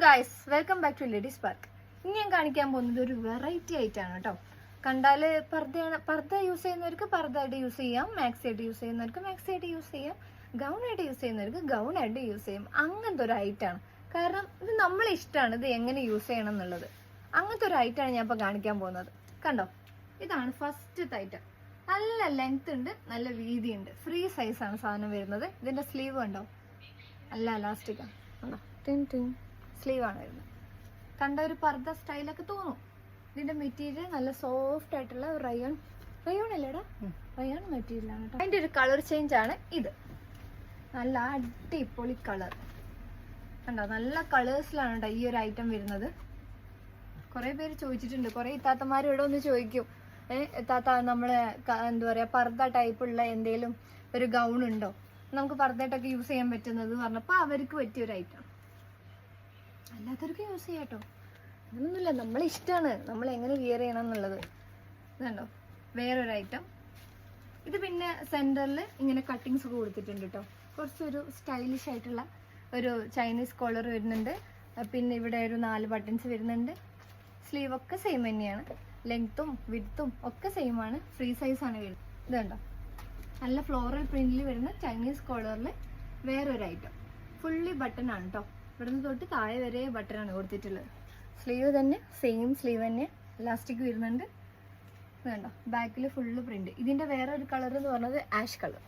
Guys, welcome back to ladies park. ഇനി ഞാൻ കാണിക്കാൻ പോകുന്നത് ഒരു വെറൈറ്റി ആയിട്ടാണ് കേട്ടോ. കണ്ടാല് പർദ്ദ യൂസ് ചെയ്യുന്നവർക്ക് പർദ്ദ ആയിട്ട് യൂസ് ചെയ്യാം, മാക്സി ആയിട്ട് യൂസ് ചെയ്യുന്നവർക്ക് മാക്സി ആയിട്ട് യൂസ് ചെയ്യാം, ഗൗൺ ആയിട്ട് യൂസ് ചെയ്യുന്നവർക്ക് ഗൗൺ ആയിട്ട് യൂസ് ചെയ്യാം. അങ്ങനത്തെ ഒരു ഐറ്റാണ്. കാരണം ഇത് നമ്മളെ ഇഷ്ടമാണ് ഇത് എങ്ങനെ യൂസ് ചെയ്യണം എന്നുള്ളത്. അങ്ങനത്തെ ഒരു ഐറ്റാണ് ഞാൻ ഇപ്പൊ കാണിക്കാൻ പോകുന്നത്. കണ്ടോ, ഇതാണ് ഫസ്റ്റ് ഐറ്റം. നല്ല ലെങ്ത് ഉണ്ട്, നല്ല വീതി ഉണ്ട്, ഫ്രീ സൈസ് ആണ് സാധനം വരുന്നത്. ഇതിന്റെ സ്ലീവ് ഉണ്ടോ, നല്ല അലാസ്റ്റിക്കാണ്. സ്ലീവ് ആണ് വരുന്നത്. കണ്ട ഒരു പർദ്ദ സ്റ്റൈലൊക്കെ തോന്നും. ഇതിന്റെ മെറ്റീരിയൽ നല്ല സോഫ്റ്റ് ആയിട്ടുള്ള റയോൺ അല്ലേടാ, റയോൺ മെറ്റീരിയൽ ആണ് കേട്ടോ. അതിന്റെ ഒരു കളർ ചേഞ്ച് ആണ് ഇത്. നല്ല അടിപൊളി കളർ കണ്ടോ, നല്ല കളേഴ്സിലാണ് കേട്ടോ ഈ ഒരു ഐറ്റം വരുന്നത്. കുറെ പേര് ചോദിച്ചിട്ടുണ്ട്, കുറെ ഇത്താത്തമാർ ഇവിടെ ഒന്ന് ചോദിക്കും, താത്ത നമ്മള് എന്താ പറയാ പർദ്ദ ടൈപ്പുള്ള എന്തേലും ഒരു ഗൗൺ ഉണ്ടോ നമുക്ക് പർദ്ദയായിട്ടൊക്കെ യൂസ് ചെയ്യാൻ പറ്റുന്നത് പറഞ്ഞപ്പോ അവർക്ക് പറ്റിയ ഒരു ഐറ്റം. അല്ലാത്തവർക്ക് യൂസ് ചെയ്യാം കേട്ടോ, അതൊന്നുമില്ല. നമ്മളെ ഇഷ്ടമാണ് നമ്മൾ എങ്ങനെ വിയർ ചെയ്യണം എന്നുള്ളത്. ഇതുണ്ടോ വേറൊരു ഐറ്റം. ഇത് പിന്നെ സെന്ററിൽ ഇങ്ങനെ കട്ടിങ്സ് ഒക്കെ കൊടുത്തിട്ടുണ്ട് കേട്ടോ. കുറച്ചൊരു സ്റ്റൈലിഷ് ആയിട്ടുള്ള ഒരു ചൈനീസ് കോളർ വരുന്നുണ്ട്. പിന്നെ ഇവിടെ ഒരു 4 ബട്ടൺസ് വരുന്നുണ്ട്. സ്ലീവ് ഒക്കെ സെയിം തന്നെയാണ്, ലെങ്ത്തും വിഡ്ത്തും ഒക്കെ സെയിം ആണ്. ഫ്രീ സൈസ് ആണ് വരുന്നത്. ഇതുണ്ടോ നല്ല ഫ്ലോറൽ പ്രിന്റിൽ വരുന്ന ചൈനീസ് കോളറിൽ വേറൊരു ഐറ്റം. ഫുള്ളി ബട്ടൺ ആണ് കേട്ടോ, ഇവിടുന്ന് തൊട്ട് താഴെ വരെ ബട്ടണാണ് കൊടുത്തിട്ടുള്ളത്. സ്ലീവ് തന്നെ സെയിം സ്ലീവ് തന്നെ, ഇലാസ്റ്റിക് വരുന്നുണ്ട്. കണ്ടോ ബാക്കിൽ ഫുള്ള് പ്രിന്റ്. ഇതിന്റെ വേറെ ഒരു കളർ എന്ന് പറഞ്ഞത് ആഷ് കളർ.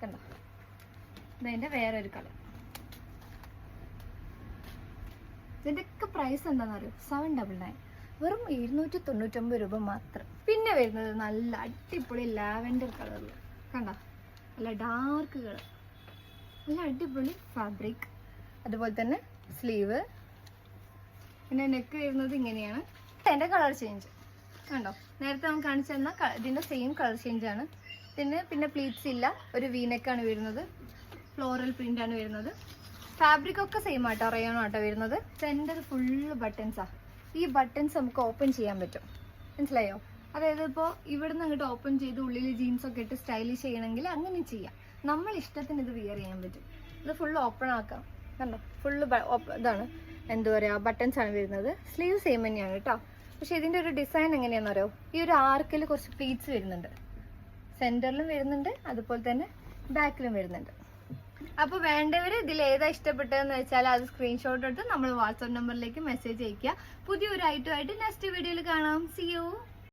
കണ്ടോ ഇതിന്റെ വേറെ ഒരു കളർ. ഇതിന്റെ ഒക്കെ പ്രൈസ് എന്താണെന്ന് അറിയോ, 799, വെറും 299 രൂപ മാത്രം. പിന്നെ വരുന്നത് നല്ല അടിപൊളി ലാവൻഡർ കളറിൽ. കണ്ടോ നല്ല ഡാർക്ക് കളർ, നല്ല അടിപൊളി ഫാബ്രിക്. അതുപോലെ തന്നെ സ്ലീവ്. പിന്നെ നെക്ക് വരുന്നത് ഇങ്ങനെയാണ്. അതിന്റെ കളർ ചേഞ്ച് കണ്ടോ, നേരത്തെ നമുക്ക് കാണിച്ചു തന്ന ഇതിന്റെ സെയിം കളർ ചേഞ്ച് ആണ്. പിന്നെ പ്ലീറ്റ്സ് ഇല്ല, ഒരു വീനെക്കാണ് വരുന്നത്. ഫ്ലോറൽ പ്രിന്റ് ആണ് വരുന്നത്. ഫാബ്രിക് ഒക്കെ സെയിം ആട്ടോ, റയോൺ ആട്ടോ വരുന്നത്. സെന്റർ ഫുള്ള് ബട്ടൺസാ. ഈ ബട്ടൺസ് നമുക്ക് ഓപ്പൺ ചെയ്യാൻ പറ്റും, മനസ്സിലായോ? അതായത് ഇപ്പോൾ ഇവിടുന്ന് അങ്ങോട്ട് ഓപ്പൺ ചെയ്ത് ഉള്ളിൽ ജീൻസ് ഒക്കെ ഇട്ട് സ്റ്റൈലിഷ് ചെയ്യണമെങ്കിൽ അങ്ങനെ ചെയ്യാം. നമ്മൾ ഇഷ്ടത്തിന് ഇത് വിയർ ചെയ്യാൻ പറ്റും. ഇത് ഫുള്ള് ഓപ്പൺ ആക്കാം. കണ്ടോ ഫുള്ള് ഇതാണ് എന്താ പറയുക, ബട്ടൺസ് ആണ് വരുന്നത്. സ്ലീവ് സെയിം തന്നെയാണ് കേട്ടോ. പക്ഷെ ഇതിന്റെ ഒരു ഡിസൈൻ എങ്ങനെയാണെന്ന് അറിയോ, ഈ ഒരു ആർക്കിൽ കുറച്ച് പ്ലീറ്റ്സ് വരുന്നുണ്ട്. സെന്ററിലും വരുന്നുണ്ട്, അതുപോലെ തന്നെ ബാക്കിലും വരുന്നുണ്ട്. അപ്പോൾ വേണ്ടവർ ഇതിൽ ഏതാ ഇഷ്ടപ്പെട്ടതെന്ന് വെച്ചാൽ അത് സ്ക്രീൻഷോട്ട് എടുത്ത് നമ്മൾ വാട്സ്ആപ്പ് നമ്പറിലേക്ക് മെസ്സേജ് അയക്കുക. പുതിയൊരു ഐറ്റമായിട്ട് നെക്സ്റ്റ് വീഡിയോയിൽ കാണാം. See U.